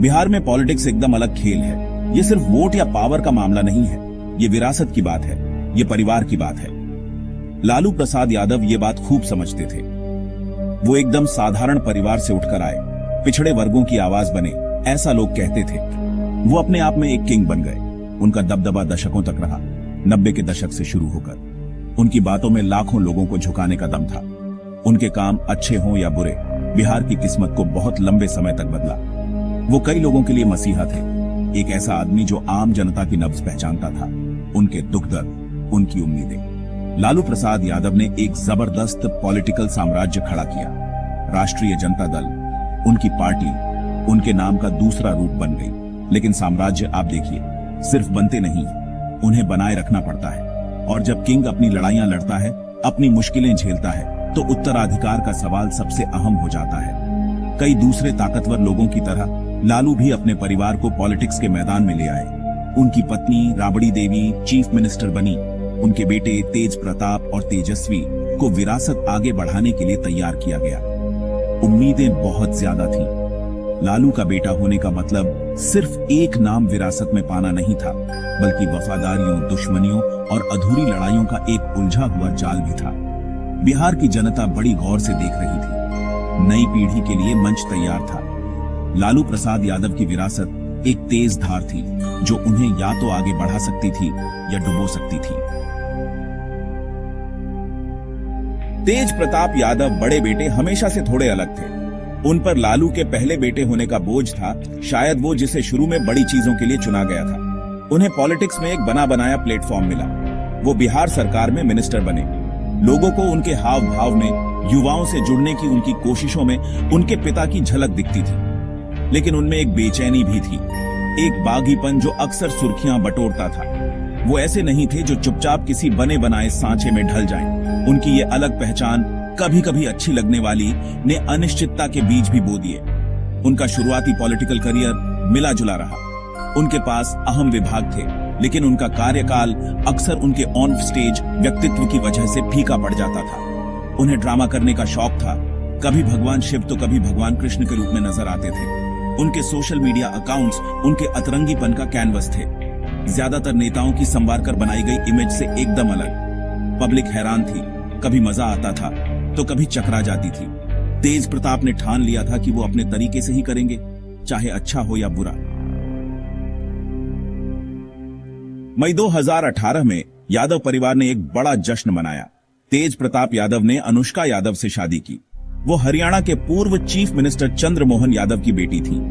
बिहार में पॉलिटिक्स एकदम अलग खेल है। ये सिर्फ वोट या पावर का मामला नहीं है, ये विरासत की बात है, ये परिवार की बात है। लालू प्रसाद यादव ये बात खूब समझते थे। वो एकदम साधारण परिवार से उठकर आए, पिछड़े वर्गों की आवाज बने, ऐसा लोग कहते थे। वो अपने आप में एक किंग बन गए। उनका दबदबा दशकों तक रहा, 90 के दशक से शुरू होकर। उनकी बातों में लाखों लोगों को झुकाने का दम था। उनके काम अच्छे हों या बुरे, बिहार की किस्मत को बहुत लंबे समय तक बदला। वो कई लोगों के लिए मसीहा थे, एक ऐसा आदमी जो आम जनता की नब्ज पहचानता था, उनके दुख दर्द, उनकी उम्मीदें। लालू प्रसाद यादव ने एक जबरदस्त पॉलिटिकल साम्राज्य खड़ा किया। राष्ट्रीय जनता दल, उनकी पार्टी, उनके नाम का दूसरा रूप बन गई। लेकिन साम्राज्य आप देखिए, सिर्फ बनते नहीं, उन्हें बनाए रखना पड़ता है। और जब किंग अपनी लड़ाइयां लड़ता है, अपनी मुश्किलें झेलता है, तो उत्तराधिकार का सवाल सबसे अहम हो जाता है। कई दूसरे ताकतवर लोगों की तरह लालू भी अपने परिवार को पॉलिटिक्स के मैदान में ले आए। उनकी पत्नी राबड़ी देवी चीफ मिनिस्टर बनी। उनके बेटे तेज प्रताप और तेजस्वी को विरासत आगे बढ़ाने के लिए तैयार किया गया। उम्मीदें बहुत ज्यादा थीं। लालू का बेटा होने का मतलब सिर्फ एक नाम विरासत में पाना नहीं था, बल्कि वफादारियों, दुश्मनियों और अधूरी लड़ाइयों का एक उलझा हुआ जाल भी था। बिहार की जनता बड़ी गौर से देख रही थी। नई पीढ़ी के लिए मंच तैयार था। लालू प्रसाद यादव की विरासत एक तेज धार थी, जो उन्हें या तो आगे बढ़ा सकती थी या डुबो सकती थी। तेज प्रताप यादव बड़े बेटे हमेशा से थोड़े अलग थे। उन पर लालू के पहले बेटे होने का बोझ था, शायद वो जिसे शुरू में बड़ी चीजों के लिए चुना गया था। उन्हें पॉलिटिक्स में एक बना बनाया प्लेटफॉर्म मिला। वो बिहार सरकार में मिनिस्टर बने। लोगों को उनके हाव भाव में, युवाओं से जुड़ने की उनकी कोशिशों में उनके पिता की झलक दिखती थी। लेकिन उनमें एक बेचैनी भी थी, एक बागीपन जो अक्सर सुर्खियां बटोरता था। वो ऐसे नहीं थे जो चुपचाप किसी बने बनाए सांचे में ढल जाएं। उनकी ये अलग पहचान, कभी कभी अच्छी लगने वाली, ने अनिश्चितता के बीज भी बो दिए। उनका शुरुआती पॉलिटिकल करियर मिला जुला रहा। उनके पास अहम विभाग थे, लेकिन उनका कार्यकाल अक्सर उनके ऑन स्टेज व्यक्तित्व की वजह से फीका पड़ जाता था। उन्हें ड्रामा करने का शौक था। कभी भगवान शिव तो कभी भगवान कृष्ण के रूप में नजर आते थे। उनके सोशल मीडिया अकाउंट्स उनके अतरंगीपन का कैनवस थे, ज्यादातर नेताओं की संवार कर बनाई गई इमेज से एकदम अलग। पब्लिक हैरान थी, कभी मजा आता था तो कभी चकरा जाती थी। तेज प्रताप ने ठान लिया था कि वो अपने तरीके से ही करेंगे, चाहे अच्छा हो या बुरा। मई 2018 में यादव परिवार ने एक बड़ा जश्न मनाया। तेज प्रताप यादव ने अनुष्का यादव से शादी की। वो हरियाणा के पूर्व चीफ मिनिस्टर चंद्रमोहन यादव की बेटी थी।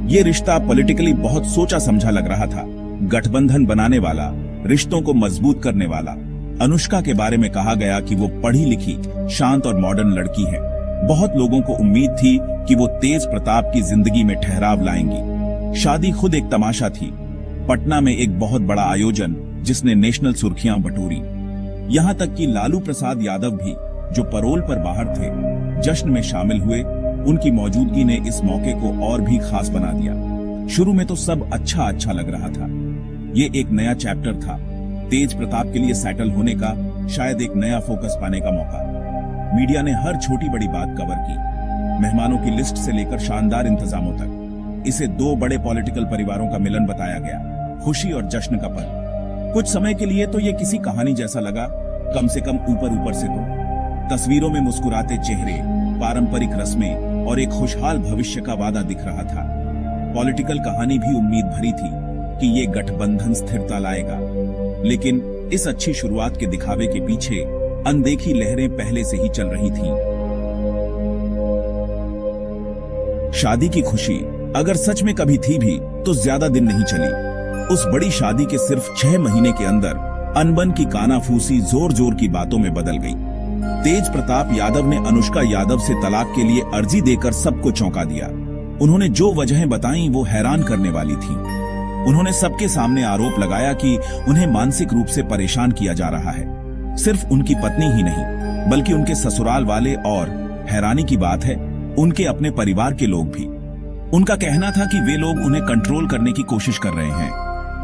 ये रिश्ता पॉलिटिकली बहुत सोचा समझा लग रहा था, गठबंधन बनाने वाला, रिश्तों को मजबूत करने वाला। अनुष्का के बारे में कहा गया कि वो पढ़ी लिखी, शांत और मॉडर्न लड़की है। बहुत लोगों को उम्मीद थी कि वो तेज प्रताप की जिंदगी में ठहराव लाएंगी। शादी खुद एक तमाशा थी। पटना में एक बहुत बड़ा आयोजन, जिसने नेशनल सुर्खियां बटोरी। यहां तक कि लालू प्रसाद यादव भी, जो परोल पर बाहर थे, जश्न में शामिल हुए। उनकी मौजूदगी ने इस मौके को और भी खास बना दिया। शुरू में तो सब अच्छा लग रहा था। ये एक नया चैप्टर था, तेज प्रताप के लिए सेटल होने का, शायद एक नया फोकस पाने का मौका। मीडिया ने हर छोटी बड़ी बात कवर की, मेहमानों की लिस्ट से लेकर शानदार इंतजामों तक। इसे दो बड़े पॉलिटिकल परिवारों का मिलन बताया गया, खुशी और जश्न का पल। कुछ समय के लिए तो ये किसी कहानी जैसा लगा, कम से कम ऊपर से तो। तस्वीरों में मुस्कुराते चेहरे, पारंपरिक रस्में और एक खुशहाल भविष्य का वादा दिख रहा था। पॉलिटिकल कहानी भी उम्मीद भरी थी कि ये गठबंधन स्थिरता लाएगा, लेकिन इस अच्छी शुरुआत के दिखावे के पीछे अनदेखी लहरें पहले से ही चल रही थीं। शादी की खुशी अगर सच में कभी थी भी तो ज्यादा दिन नहीं चली। उस बड़ी शादी के सिर्फ 6 महीने के अंदर अनबन की कानाफूसी जोर जोर की बातों में बदल गई। तेज प्रताप यादव ने अनुष्का यादव से तलाक के लिए अर्जी देकर सबको चौंका दिया। उन्होंने जो वजहें बताईं वो हैरान करने वाली थीं। उन्होंने सबके सामने आरोप लगाया कि उन्हें मानसिक रूप से परेशान किया जा रहा है। सिर्फ उनकी पत्नी ही नहीं, बल्कि उनके ससुराल वाले और, हैरानी की बात है, उनके अपने परिवार के लोग भी। उनका कहना था कि वे लोग उन्हें कंट्रोल करने की कोशिश कर रहे हैं,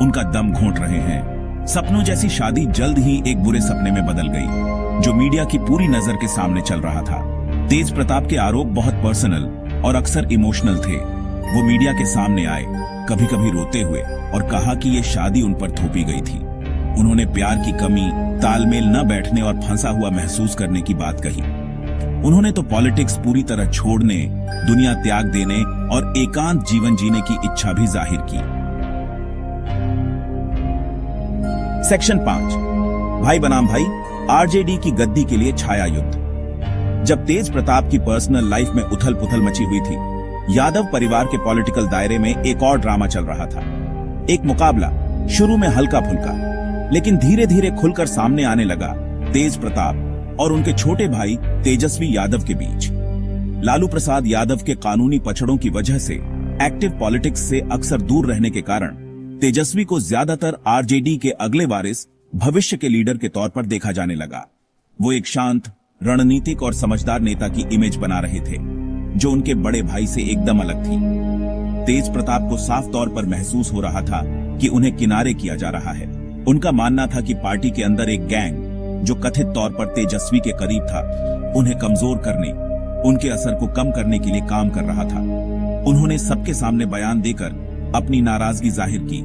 उनका दम घोंट रहे हैं। सपनों जैसी शादी जल्द ही एक बुरे सपने में बदल गई, जो मीडिया की पूरी नजर के सामने चल रहा था। तेज प्रताप के आरोप बहुत पर्सनल और अक्सर इमोशनल थे। वो मीडिया के सामने आए, कभी कभी रोते हुए, और कहा कि ये शादी उन पर थोपी गई थी। उन्होंने प्यार की कमी, तालमेल न बैठने और फंसा हुआ महसूस करने की बात कही। उन्होंने तो पॉलिटिक्स पूरी तरह छोड़ने, दुनिया त्याग देने और एकांत जीवन जीने की इच्छा भी जाहिर की। सेक्शन 5, भाई बनाम भाई, आरजेडी की गद्दी के लिए छाया युद्ध। जब तेज प्रताप की पर्सनल लाइफ में उथल पुथल मची हुई थी, यादव परिवार के पॉलिटिकल दायरे में एक और ड्रामा चल रहा था। एक मुकाबला, शुरू में हल्का फुल्का, लेकिन धीरे धीरे खुलकर सामने आने लगा तेज प्रताप और उनके छोटे भाई तेजस्वी यादव के बीच। लालू प्रसाद यादव के कानूनी पछड़ों की वजह से एक्टिव पॉलिटिक्स से अक्सर दूर रहने के कारण तेजस्वी को ज्यादातर आरजेडी के अगले वारिस, भविष्य के लीडर के तौर पर देखा जाने लगा। वो एक शांत, रणनीतिक और समझदार नेता की इमेज बना रहे थे, जो उनके बड़े भाई से एकदम अलग थी। तेज प्रताप को साफ तौर पर महसूस हो रहा था कि उन्हें किनारे किया जा रहा है। उनका मानना था कि पार्टी के अंदर एक गैंग, जो कथित तौर पर तेजस्वी के करीब था, उन्हें कमजोर करने, उनके असर को कम करने के लिए काम कर रहा था। उन्होंने सबके सामने बयान देकर अपनी नाराजगी जाहिर की,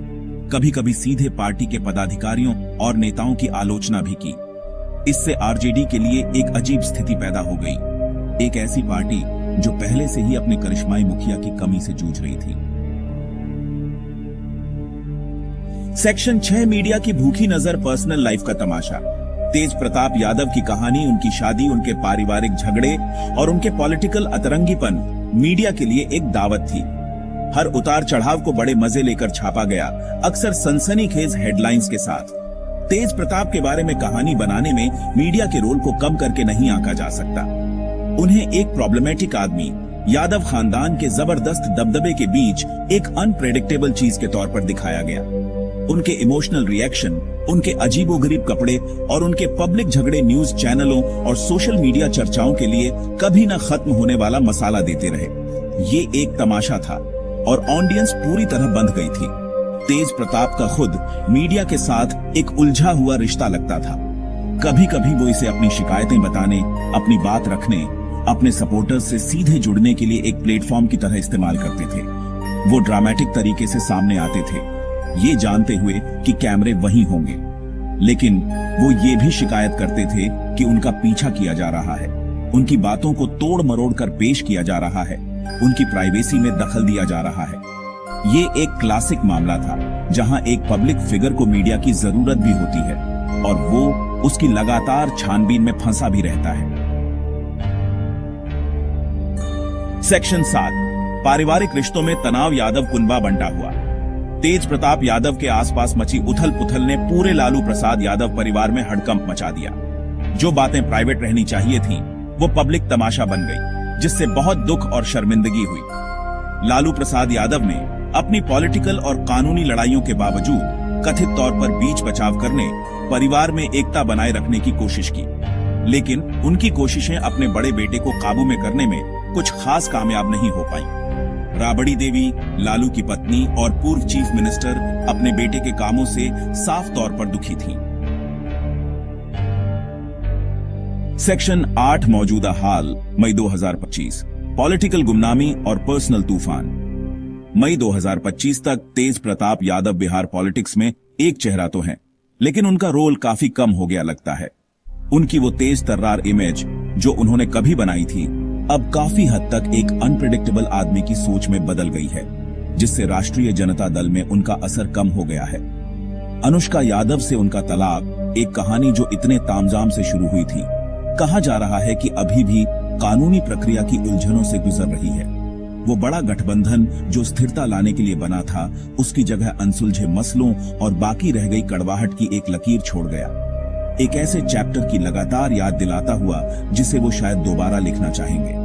कभी कभी सीधे पार्टी के पदाधिकारियों और नेताओं की आलोचना भी की। इससे आरजेडी के लिए एक अजीब स्थिति पैदा हो गई, एक ऐसी पार्टी जो पहले से ही अपने करिश्माई मुखिया की कमी से जूझ रही थी। सेक्शन 6, मीडिया की भूखी नजर, पर्सनल लाइफ का तमाशा। तेज प्रताप यादव की कहानी, उनकी शादी, उनके पारिवारिक झगड़े और उनके पॉलिटिकल अतरंगीपन मीडिया के लिए एक दावत थी। हर उतार चढ़ाव को बड़े मजे लेकर छापा गया, अक्सर सनसनीखेज हेडलाइंस के साथ। तेज प्रताप के बारे में कहानी बनाने में मीडिया के रोल को कम करके नहीं आंका जा सकता। उन्हें एक प्रॉब्लमेटिक आदमी, यादव खानदान के जबरदस्त दबदबे के बीच एक अनप्रेडिक्टेबल चीज के तौर पर दिखाया गया। उनके इमोशनल रिएक्शन, उनके अजीबोगरीब कपड़े और उनके पब्लिक झगड़े न्यूज चैनलों और सोशल मीडिया चर्चाओं के लिए कभी न खत्म होने वाला मसाला देते रहे। ये एक तमाशा था और ऑडियंस पूरी तरह बंध गई थी। तेज प्रताप का खुद मीडिया के साथ एक उलझा हुआ रिश्ता लगता था। कभी कभी वो इसे अपनी शिकायतें बताने, अपनी बात रखने, अपने सपोर्टर्स से सीधे जुड़ने के लिए एक प्लेटफॉर्म की तरह इस्तेमाल करते थे। वो ड्रामेटिक तरीके से सामने आते थे, ये जानते हुए कि कैमरे वहीं होंगे, लेकिन वो ये भी शिकायत करते थे कि उनका पीछा किया जा रहा है, उनकी बातों को तोड़ मरोड़ कर पेश किया जा रहा है, उनकी प्राइवेसी में दखल दिया जा रहा है। ये एक क्लासिक मामला था जहां एक पब्लिक फिगर को मीडिया की जरूरत भी होती है और वो उसकी लगातार छानबीन में फंसा भी रहता है। सेक्शन 7, पारिवारिक रिश्तों में तनाव, यादव कुनबा बंटा हुआ। तेज प्रताप यादव के आसपास मची उथल पुथल ने पूरे लालू प्रसाद यादव परिवार में हड़कंप मचा दिया। जो बातें प्राइवेट रहनी चाहिए थीं, वो पब्लिक तमाशा बन गई, जिससे बहुत दुख और शर्मिंदगी हुई। लालू प्रसाद यादव ने अपनी पॉलिटिकल और कानूनी लड़ाइयों के बावजूद कथित तौर पर बीच बचाव करने, परिवार में एकता बनाए रखने की कोशिश की, लेकिन उनकी कोशिशें अपने बड़े बेटे को काबू में करने में कुछ खास कामयाब नहीं हो पाई। राबड़ी देवी, लालू की पत्नी और पूर्व चीफ मिनिस्टर अपने बेटे के कामों से साफ तौर पर दुखी थीं। सेक्शन 8, मौजूदा हाल, मई 2025, पॉलिटिकल गुमनामी और पर्सनल तूफान। मई 2025 तक तेज प्रताप यादव बिहार पॉलिटिक्स में एक चेहरा तो हैं, लेकिन उनका रोल काफी कम हो गया लगता है। उनकी वो तेज तर्रार इमेज जो उन्होंने कभी बनाई थी, अब काफी हद तक एक अनप्रेडिक्टेबल आदमी की सोच में बदल गई है, जिससे राष्ट्रीय जनता दल में उनका असर कम हो गया है। अनुष्का यादव से उनका तलाक, एक कहानी जो इतने तामझाम से शुरू हुई थी, कहा जा रहा है कि अभी भी कानूनी प्रक्रिया की उलझनों से गुजर रही है। वो बड़ा गठबंधन जो स्थिरता लाने के लिए बना था, उसकी जगह अनसुलझे मसलों और बाकी रह गई कड़वाहट की एक लकीर छोड़ गया, एक ऐसे चैप्टर की लगातार याद दिलाता हुआ जिसे वो शायद दोबारा लिखना चाहेंगे।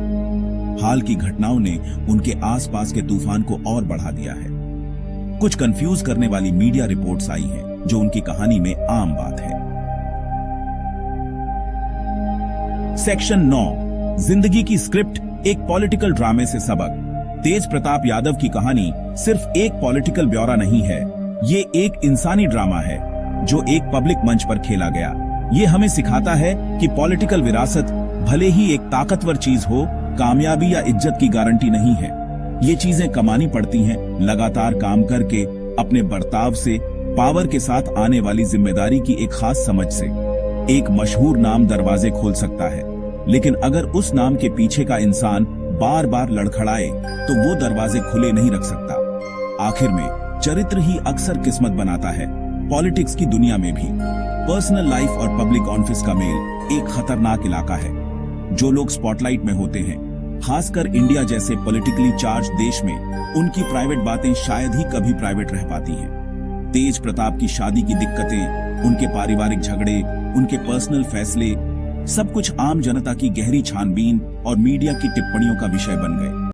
हाल की घटनाओं ने उनके आसपास के तूफान को और बढ़ा दिया है। कुछ कंफ्यूज करने वाली मीडिया रिपोर्ट्स आई हैं, जो उनकी कहानी में आम बात है। सेक्शन 9, जिंदगी की स्क्रिप्ट, एक पॉलिटिकल ड्रामे से सबक। तेज प्रताप यादव की कहानी सिर्फ एक पॉलिटिकल ब्यौरा नहीं है, ये एक इंसानी ड्रामा है जो एक पब्लिक मंच पर खेला गया। ये हमें सिखाता है कि पॉलिटिकल विरासत भले ही एक ताकतवर चीज हो, कामयाबी या इज्जत की गारंटी नहीं है। ये चीजें कमानी पड़ती हैं लगातार काम करके, अपने बर्ताव से, पावर के साथ आने वाली जिम्मेदारी की एक खास समझ से। एक मशहूर नाम दरवाजे खोल सकता है, लेकिन अगर उस नाम के पीछे का इंसान बार बार लड़खड़ाए तो वो दरवाजे खुले नहीं रख सकता। आखिर में चरित्र ही अक्सर किस्मत बनाता है। पॉलिटिक्स की दुनिया में भी पर्सनल लाइफ और पब्लिक ऑफिस का मेल एक खतरनाक इलाका है। जो लोग स्पॉटलाइट में होते हैं, खासकर इंडिया जैसे पॉलिटिकली चार्ज देश में, उनकी प्राइवेट बातें शायद ही कभी प्राइवेट रह पाती हैं। तेज प्रताप की शादी की दिक्कतें, उनके पारिवारिक झगड़े, उनके पर्सनल फैसले, सब कुछ आम जनता की गहरी छानबीन और मीडिया की टिप्पणियों का विषय बन गए।